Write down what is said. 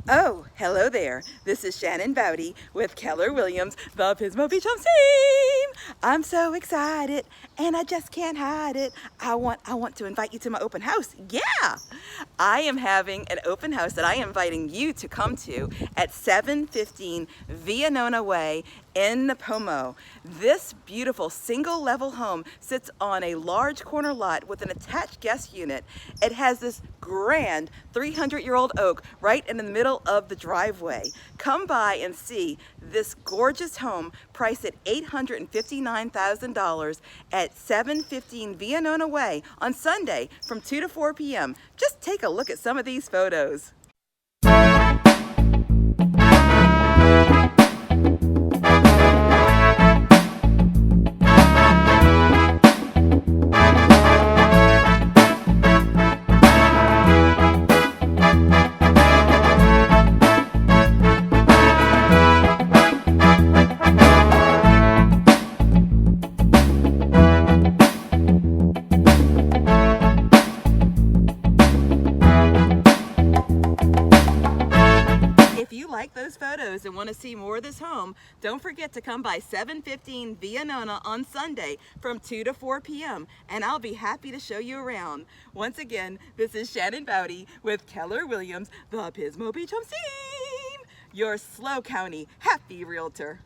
Oh, hello there. This is Shannon with Keller Williams, the Pismo Beach Homes team. I'm so excited and I just can't hide it. I want to invite you to my open house. Yeah! I am having an open house that I am inviting you to come to at 715 Via Nona Way in Napomo. This beautiful single-level home sits on a large corner lot with an attached guest unit. It has this grand 300-year-old oak right in the middle of the driveway. Come by and see this gorgeous home priced at $859,000 at 715 Via Nona Way on Sunday from 2 to 4 p.m. Just take a look at some of these photos. If you like those photos and want to see more of this home, don't forget to come by 715 Via Nona on Sunday from 2 to 4 p.m. and I'll be happy to show you around. Once again, this is Shannon with Keller Williams, the Pismo Beach Homes team, your SLO County happy realtor.